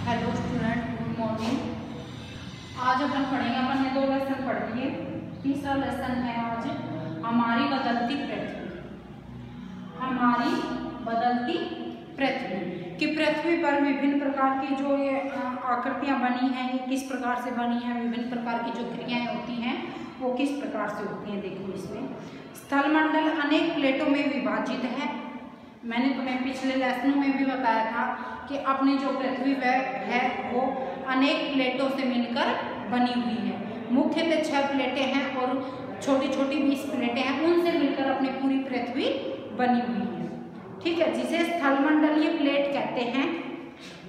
Hello student, good morning. आज अपन पढ़ेंगे, अपन ने 2 लेसन पढ़ लिए। तीसरा लेसन है आज हमारी बदलती पृथ्वी। हमारी बदलती पृथ्वी कि पृथ्वी पर विभिन्न प्रकार की जो ये आकृतियाँ बनी हैं, ये किस प्रकार से बनी हैं, विभिन्न प्रकार की जो क्रियाएं होती हैं वो किस प्रकार से होती हैं। देखो, इसमें स्थलमंडल अनेक प्लेटों में विभाजित है। मैंने तुम्हें पिछले लेसनों में भी बताया था कि अपनी जो पृथ्वी है वो अनेक प्लेटों से मिलकर बनी हुई है। मुख्यतः 6 प्लेटें हैं और छोटी छोटी 20 प्लेटें हैं, उनसे मिलकर अपनी पूरी पृथ्वी बनी हुई है। ठीक है, जिसे स्थलमंडलीय प्लेट कहते हैं।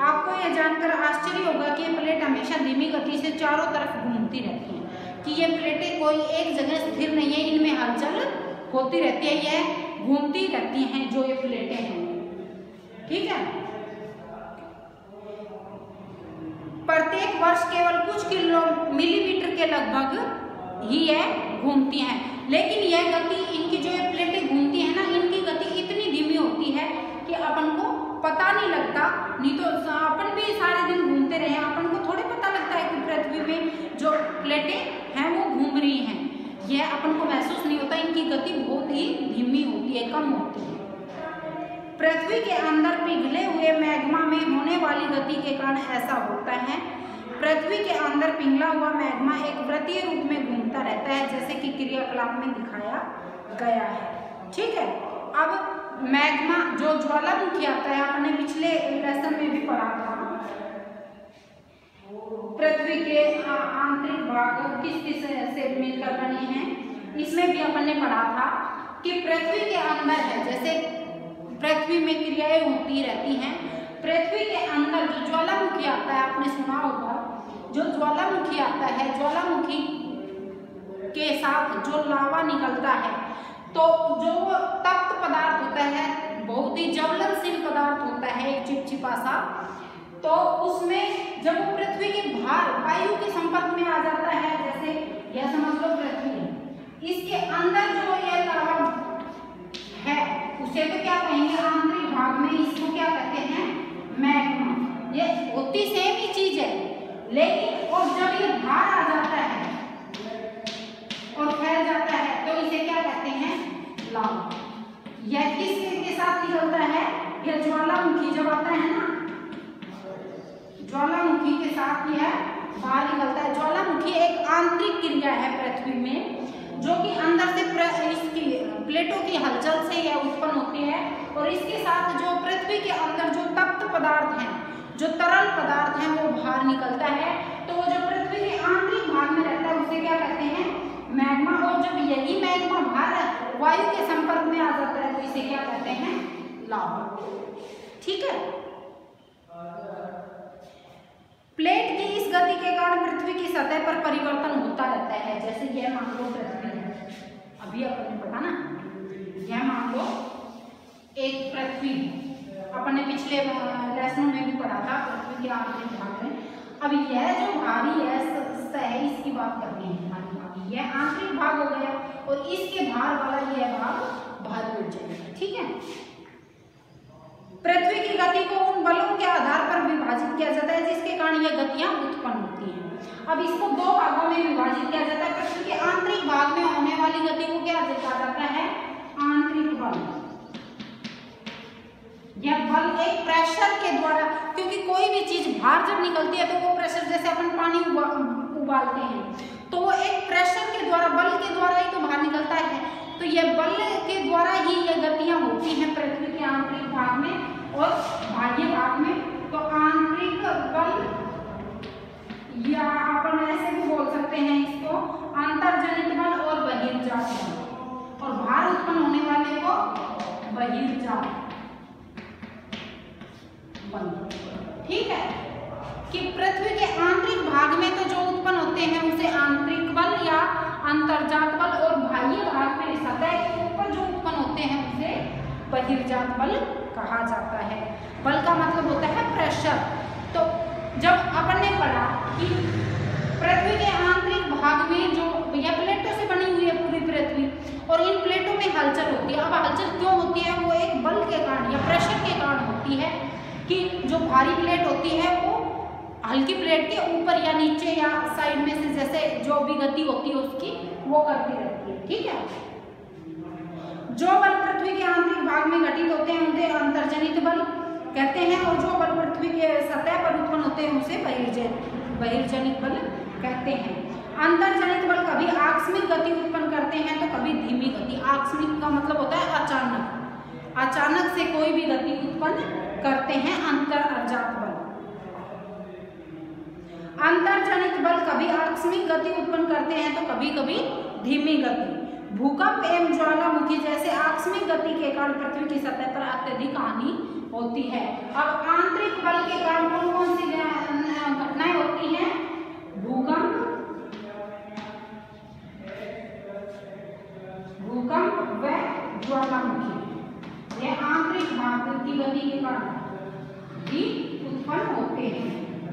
आपको यह जानकर आश्चर्य होगा कि ये प्लेट हमेशा धीमी गति से चारों तरफ घूमती रहती हैं, कि ये प्लेटें कोई एक जगह स्थिर नहीं है, इनमें हलचल होती रहती है, यह घूमती रहती हैं जो ये प्लेटें हैं। ठीक है, प्रत्येक वर्ष केवल कुछ मिलीमीटर के लगभग ही यह घूमती हैं, लेकिन यह गति, इनकी जो ये प्लेटें घूमती हैं ना, इनकी गति इतनी धीमी होती है कि अपन को पता नहीं लगता। नहीं तो अपन भी सारे दिन घूमते रहे, अपन को थोड़े पता लगता है कि पृथ्वी में जो प्लेटें हैं वो घूम रही हैं। यह अपन को महसूस नहीं होता, इनकी गति बहुत ही धीमी होती है, कम होती है। पृथ्वी के अंदर पिघले हुए मैग्मा में होने वाली गति के कारण ऐसा होता है। पृथ्वी के अंदर पिघला हुआ मैग्मा एक वृत्तीय रूप में घूमता रहता है, जैसे कि क्रियाकलाप में दिखाया गया है। ठीक है, अब मैग्मा जो ज्वालामुखी आता है, आपने पिछले लेसन में भी पढ़ा था। पृथ्वी के आंतरिक भाग किस से मिलकर बने हैं, इसमें भी अपन ने पढ़ा था कि पृथ्वी के अंदर है, जैसे पृथ्वी में क्रियाएं होती रहती हैं। पृथ्वी के अंदर जो ज्वालामुखी आता है, आपने सुना होगा, जो ज्वालामुखी आता है, ज्वालामुखी के साथ जो लावा निकलता है, तो जो तप्त पदार्थ होता है, बहुत ही ज्वलनशील पदार्थ होता है, एक चिपचिपा सा, तो उसमें जब वो पृथ्वी के भार वायु के संपर्क में आ जाता है, जैसे यह समझ लो पृथ्वी, इसके अंदर जो यह लावा है उसे तो क्या कहेंगे, आंतरिक भाग में इसको क्या कहते हैं, मैग्मा। ये होती सेम ही चीज है, लेकिन और जब ये बाहर आ जाता है और फैल जाता है तो इसे क्या कहते हैं, लावा। यह किसके साथ निकलता है, यह ज्वालामुखी जब आता है ना, ज्वालामुखी के साथ यह बाहर निकलता है। ज्वालामुखी एक आंतरिक क्रिया है पृथ्वी में, जो कि अंदर से इसकी प्लेटों की हलचल से यह उत्पन्न होती है, और इसके साथ जो पृथ्वी के अंदर जो तप्त पदार्थ हैं, जो तरल पदार्थ हैं, वो बाहर निकलता है। तो वो जो पृथ्वी के आंतरिक भाग में रहता है उसे क्या कहते हैं, मैग्मा। और जब यही मैग्मा बाहर वायु के संपर्क में आ जाता है तो इसे क्या कहते हैं, लावा। ठीक है, प्लेट की इस गति के कारण पृथ्वी की सतह पर परिवर्तन होता रहता है। जैसे यह मान लो पृथ्वी है, अभी अपन पता ना, यह मान लो एक पृथ्वी, अपन ने पिछले लेसन में भी पढ़ा था पृथ्वी के आंतरिक भाग में। अब यह जो भारी है सतह, इसकी बात करनी है, भारी भाग, यह आंतरिक भाग हो गया, और इसके भार वाला यह भाग भारी हो जाएगा। ठीक है, पृथ्वी की गति को उन बलों के आधार पर विभाजित किया जाता है जिसके कारण यह गतियां उत्पन्न होती हैं। अब इसको 2 भागों में विभाजित किया जाता है। पृथ्वी के आंतरिक भाग में होने वाली गति को क्या कहा जाता है, आंतरिक बल। यह बल एक प्रेशर के द्वारा, क्योंकि कोई भी चीज बाहर जब निकलती है तो वो प्रेशर, जैसे अपन पानी उबालते हैं तो वो एक प्रेशर के द्वारा, बल के द्वारा ही तो बाहर निकलता है। तो यह बल के द्वारा ही यह गतियां होती हैं पृथ्वी के आंतरिक भाग में और बाह्य भाग में। तो आंतरिक बल, या अपन ऐसे भी बोल सकते हैं इसको, अंतर्जनित बल और बहिर्जात बल, और भार उत्पन्न होने वाले को बहिर्जात बल। ठीक है, कि पृथ्वी के आंतरिक भाग में तो जो उत्पन्न होते हैं उसे आंतरिक बल या अंतर्जात बल, और बाह्य भाग में सतह के ऊपर जो उत्पन्न होते हैं उसे बहिर्जात बल कहा जाता है। बल का मतलब होता है प्रेशर। तो जब अपन ने पढ़ा कि पृथ्वी के आंतरिक भाग में जो यह प्लेटों से बनी हुई है पूरी पृथ्वी, और इन प्लेटों में हलचल होती है। अब हलचल क्यों होती है, वो एक बल के कारण या प्रेशर के कारण होती है, कि जो भारी प्लेट होती है वो हल्की प्लेट के ऊपर या नीचे या साइड में से जैसे जो भी गति होती है उसकी वो करती रहती है। ठीक है, जो बल पृथ्वी के आंतरिक भाग में घटित होते हैं उन्हें अंतर्जनित बल कहते हैं, और जो बल पृथ्वी के सतह पर उत्पन्न होते हैं उसे बहिर्जनित बल कहते हैं। अंतर्जनित बल कभी आकस्मिक गति उत्पन्न करते हैं तो कभी धीमी गति। आकस्मिक का मतलब होता है अचानक, अचानक से कोई भी गति उत्पन्न करते हैं अंतर्जात बल। अंतर्जनित बल कभी आकस्मिक गति उत्पन्न करते हैं तो कभी कभी धीमी गति। भूकंप एवं ज्वालामुखी जैसे आकस्मिक गति के कारण पृथ्वी की सतह पर अत्यधिक हानि होती है। अब आंतरिक बल के कारण कौन कौन सी घटनाएं होती हैं? भूकंप व ज्वालामुखी, यह आंतरिक भाग की गति के कारण भी उत्पन्न होते हैं।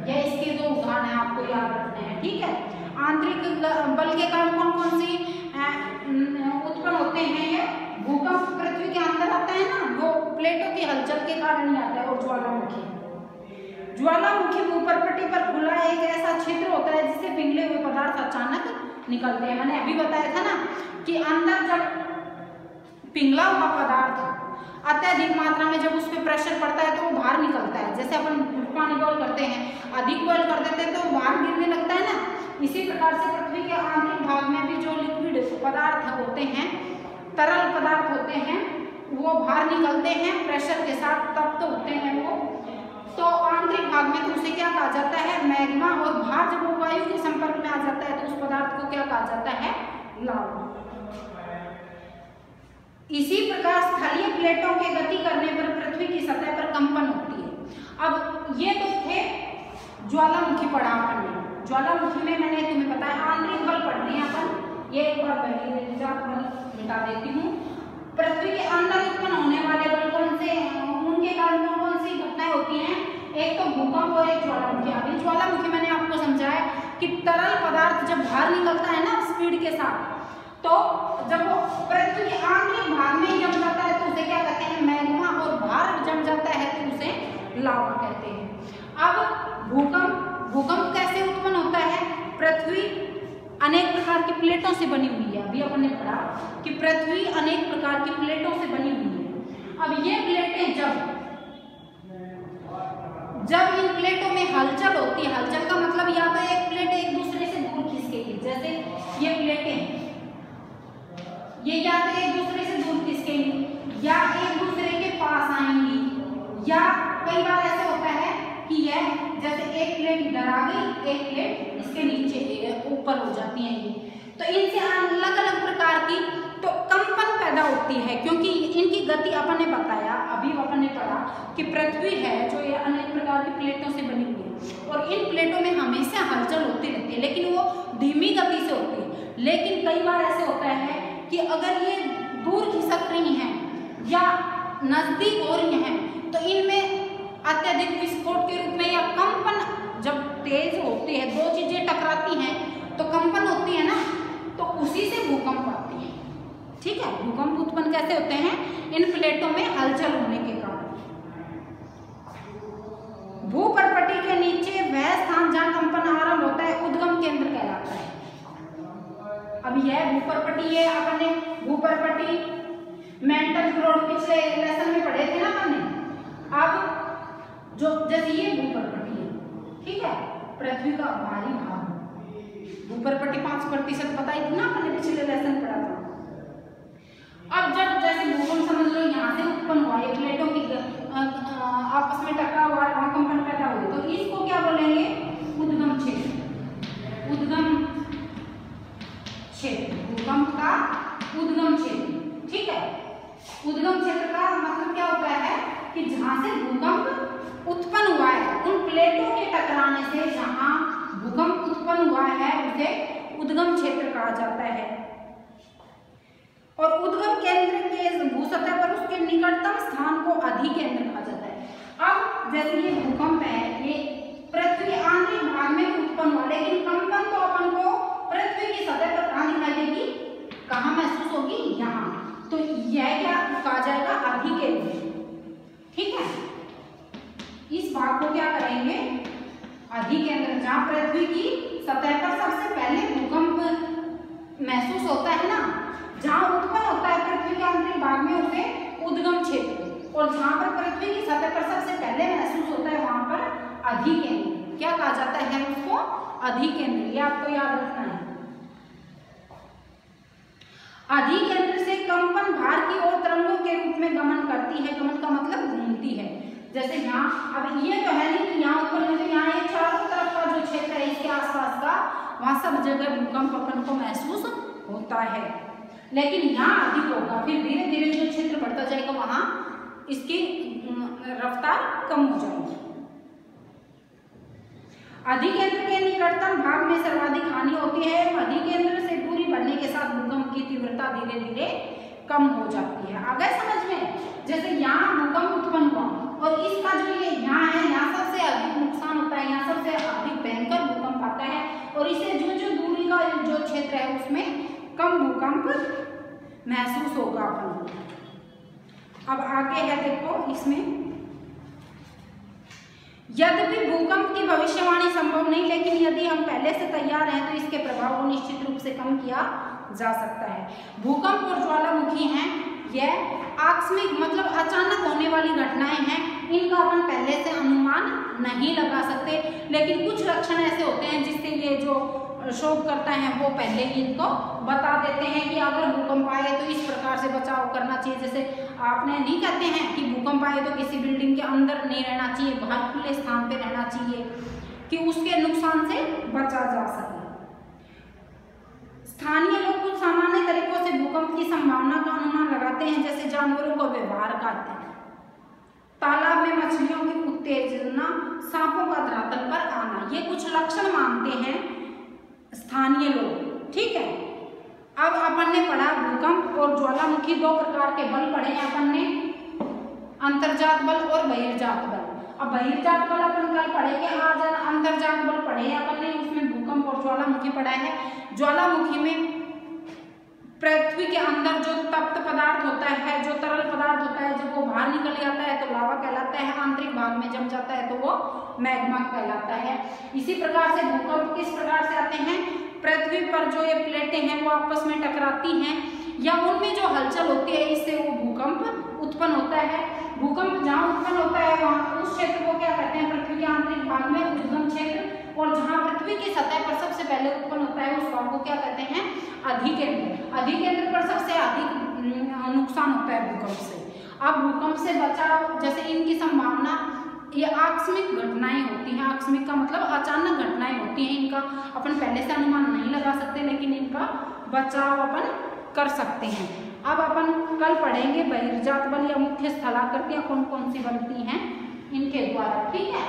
यह इसके दो उदाहरण है, आपको याद रखने हैं। ठीक है, आंतरिक बल के कारण कौन कौन सी उत्पन्न होते हैं? ये भूकंप पृथ्वी के अंदर आता है ना, वो प्लेटों की हलचल के कारण ही आता है। और ज्वालामुखी भूपर्पटी पर खुला एक ऐसा क्षेत्र होता है जिससे पिघले हुए पदार्थ अचानक निकलते हैं। मैंने अभी बताया था ना कि अंदर जब पिघला हुआ पदार्थ अत्यधिक मात्रा में जब उस पर प्रेशर पड़ता है तो वो बाहर निकलता है। जैसे अपन पानी बॉयल करते हैं, अधिक बॉयल कर देते हैं तो वो बाहर गिरने लगता है ना, इसी प्रकार से पृथ्वी के आंतरिक भाग में भी जो लिक्विड पदार्थ होते हैं, तरल पदार्थ होते हैं, वो बाहर निकलते हैं प्रेशर के साथ, तप्त होते हैं वो। तो आंतरिक भाग में तो उसे क्या कहा जाता है? मैग्मा। और बाहर जब वो वायु के संपर्क में आ जाता है तो उस पदार्थ को क्या कहा जाता है? लावा। इसी प्रकार स्थलीय प्लेटों के गति करने पर पृथ्वी की सतह पर कंपन होती है। अब ये तो थे ज्वालामुखी पढ़ा अपन ने। ज्वालामुखी में मैंने तुम्हें बताया आंतरिक बल पढ़ रहे हैं अपन, ये एक बार पहले मिटा देती हूँ। पृथ्वी के अंदर उत्पन्न होने वाले बल कौन से, उनके कारण कौन कौन सी घटनाएं होती हैं? एक तो भूकंप और एक ज्वालामुखी। अभी ज्वालामुखी मैंने आपको समझाया कि तरल पदार्थ जब बाहर निकलता है ना स्पीड के साथ, तो जब वो पृथ्वी के आंतरिक भाग में जम जाता है तो उसे क्या कहते हैं? मैग्मा। और बाहर जम जाता है तो उसे लावा कहते हैं। अब भूकंप कैसे उत्पन्न होता है? पृथ्वी अनेक प्रकार की प्लेटों से बनी हुई है। अभी अपन ने पढ़ा कि पृथ्वी अनेक प्रकार की प्लेटों से बनी हुई है। अब ये प्लेटें जब इन प्लेटों में हलचल होती है, हलचल का मतलब या तो एक प्लेट एक दूसरे से दूर खिसकेगी, जैसे ये प्लेटें ये या तो एक दूसरे से दूर खिसकेंगी या एक दूसरे के पास आएंगी, या कई बार ऐसा होता है कि यह जैसे एक प्लेट इधर आ गई, एक प्लेट इसके नीचे ऊपर हो जाती है। ये तो इनसे अलग अलग प्रकार की तो कंपन पैदा होती है, क्योंकि इनकी गति अपन ने बताया, अभी अपन ने पढ़ा कि पृथ्वी है जो ये अनेक प्रकार की प्लेटों से बनी हुई है और इन प्लेटों में हमेशा हलचल होती रहती है, लेकिन वो धीमी गति से होती है। लेकिन कई बार ऐसे होता है कि अगर ये दूर खिसक रही हैं या नजदीक हो रही हैं तो इनमें अत्यधिक विस्फोट के रूप में या कंपन जब तेज होती है, दो चीजें टकराती हैं तो कंपन होती है ना, तो उसी से भूकंप आती है। ठीक है, भूकंप उत्पन्न कैसे होते हैं? इन प्लेटों में हलचल होने के कारण। भूपर्पटी के नीचे वह स्थान जहां कंपन आरंभ होता है उद्गम केंद्र कहलाता है। अब यह भूपर्पटी है, अपन ने भूपर्पटी मेंटल ग्रोथ पिछले लेसन में पढ़े थे ना अपन ने। अब जो जैसे ये भूपर्पटी है, ठीक है, पृथ्वी का भारी भाग, भूपर्पटी 5% बताई थी ना अपन ने, पिछले लेसन पढ़ा था। अब जब जैसे भूकंप समझ लो यहाँ से उत्पन्न हुआ, ये प्लेटों की आपस में टकरा हुआ, वहां कंपन पैदा हुई, तो इसको क्या बोलेंगे? उद्गम क्षेत्र। उद्गम क्षेत्र, भूकंप का उद्गम क्षेत्र। ठीक है, उद्गम क्षेत्र का मतलब क्या होता है कि जहां से भूकंप उत्पन्न हुआ है, उन प्लेटों के टकराने से जहां भूकंप उत्पन्न हुआ है उसे उद्गम क्षेत्र कहा जाता है। और उद्गम केंद्र के भूसतह पर उसके निकटतम स्थान को अधिकेंद्र कहा जाता है। अब जैसे ये भूकंप है, ये पृथ्वी के आंतरिक भाग में उत्पन्न हुआ, लेकिन कंपन तो अपन को पृथ्वी की सतह पर कहाँ दिखाई देगी? कहाँ महसूस होगी? यहाँ। तो यह क्या कहा जाएगा? अधिकेंद्र। ठीक है, इस भाग को क्या करेंगे? अधिकेंद्र, जहाँ पृथ्वी की सतह पर सबसे पहले भूकंप महसूस होता है ना, जहाँ उत्पन्न होता है पृथ्वी के आंतरिक भाग में उसे उद्गम क्षेत्र, और जहाँ पर पृथ्वी की सतह पर सबसे पहले महसूस होता है वहां पर अधिकेंद्र। क्या कहा जाता है उसको? अधिकेंद्र। ये आपको याद रखना है। अधिकेंद्र से कंपन भार की ओर तरंगों के रूप में गमन करती है। गमन का मतलब घूमती है। जैसे यहाँ अब ये तो है नहीं कि यहाँ ऊपर में, यहाँ ये चारों तरफ का जो क्षेत्र है इसके आसपास का, वहां सब जगह भूकंप अपन को महसूस होता है, लेकिन यहाँ अधिक होगा। फिर धीरे धीरे जो क्षेत्र बढ़ता जाएगा वहां इसकी रफ्तार कम हो जाएगी। अधिकेंद्र के निकटतम भाग में सर्वाधिक हानि होती है। अधिकेंद्र से दूरी बढ़ने के साथ भूकंप की तीव्रता धीरे धीरे कम हो जाती है। आ गए समझ में? जैसे यहाँ भूकंप उत्पन्न हुआ और इसका जो ये यहाँ है, यहाँ सबसे अधिक नुकसान होता है, यहाँ सबसे अधिक भयंकर भूकंप आता है, और इसे जो दूरी का जो क्षेत्र है उसमें कम भूकंप महसूस होगा अपन। अब आगे है देखो इसमें, यद्यपि भूकंप की भविष्यवाणी संभव नहीं, लेकिन यदि हम पहले से तैयार हैं तो इसके प्रभाव को निश्चित रूप से कम किया जा सकता है। भूकंप और ज्वालामुखी हैं, यह आकस्मिक मतलब अचानक होने वाली घटनाएं हैं। इनका अपन पहले से अनुमान नहीं लगा सकते, लेकिन कुछ लक्षण ऐसे होते हैं जिससे ये जो शोधकर्ता हैं वो पहले ही इनको बता देते हैं कि अगर भूकंप आए तो इस प्रकार से बचाव करना चाहिए। जैसे आपने नहीं कहते हैं कि भूकंप आए तो किसी बिल्डिंग के अंदर नहीं रहना चाहिए, बाहर खुले स्थान पे रहना चाहिए कि उसके नुकसान से बचा जा सके। स्थानीय लोग कुछ सामान्य तरीकों से भूकंप की संभावना का अनुमान लगाते हैं, जैसे जानवरों का व्यवहार करते हैं, तालाब में मछलियों की उत्तेजना, सांपों का धरातल पर आना, ये कुछ लक्षण मानते हैं स्थानीय लोग। ठीक है, अब अपन ने पढ़ा भूकंप और ज्वालामुखी, दो प्रकार के बल पढ़े हैं अपन ने, अंतर्जात बल और बहिर्जात बल। अब बहिर्जात बल अपन कल पढ़ेंगे, आज अंतर्जात बल पढ़े हैं अपन ने, उसमें भूकंप और ज्वालामुखी पढ़ा है। ज्वालामुखी में पृथ्वी के अंदर जो तप्त पदार्थ होता है, जो तरल पदार्थ होता है, जब वो बाहर निकल जाता है तो लावा कहलाता है, आंतरिक भाग में जम जाता है तो वो मैग्मा कहलाता है। इसी प्रकार से भूकंप किस प्रकार से आते हैं? पृथ्वी पर जो ये प्लेटें हैं वो आपस में टकराती हैं या उनमें जो हलचल होती है, इससे वो भूकंप उत्पन्न होता है। भूकंप जहाँ उत्पन्न होता है वहाँ उस क्षेत्र को क्या कहते हैं? पृथ्वी के आंतरिक भाग में उद्गम क्षेत्र, और जहाँ पृथ्वी की सतह पर सबसे पहले उत्पन्न होता है उस भाग को क्या कहते हैं? अधिकेंद्र। अधिकेंद्र पर सबसे अधिक नुकसान होता है भूकंप से। अब भूकंप से बचाव, जैसे इनकी संभावना, ये आकस्मिक घटनाएं होती हैं। आकस्मिक का मतलब अचानक घटनाएं होती हैं, इनका अपन पहले से अनुमान नहीं लगा सकते, लेकिन इनका बचाव अपन कर सकते हैं। अब अपन कल पढ़ेंगे बहिर्जात बल या मुख्य स्थलाकृतियां कौन कौन सी बनती हैं इनके द्वारा। ठीक है।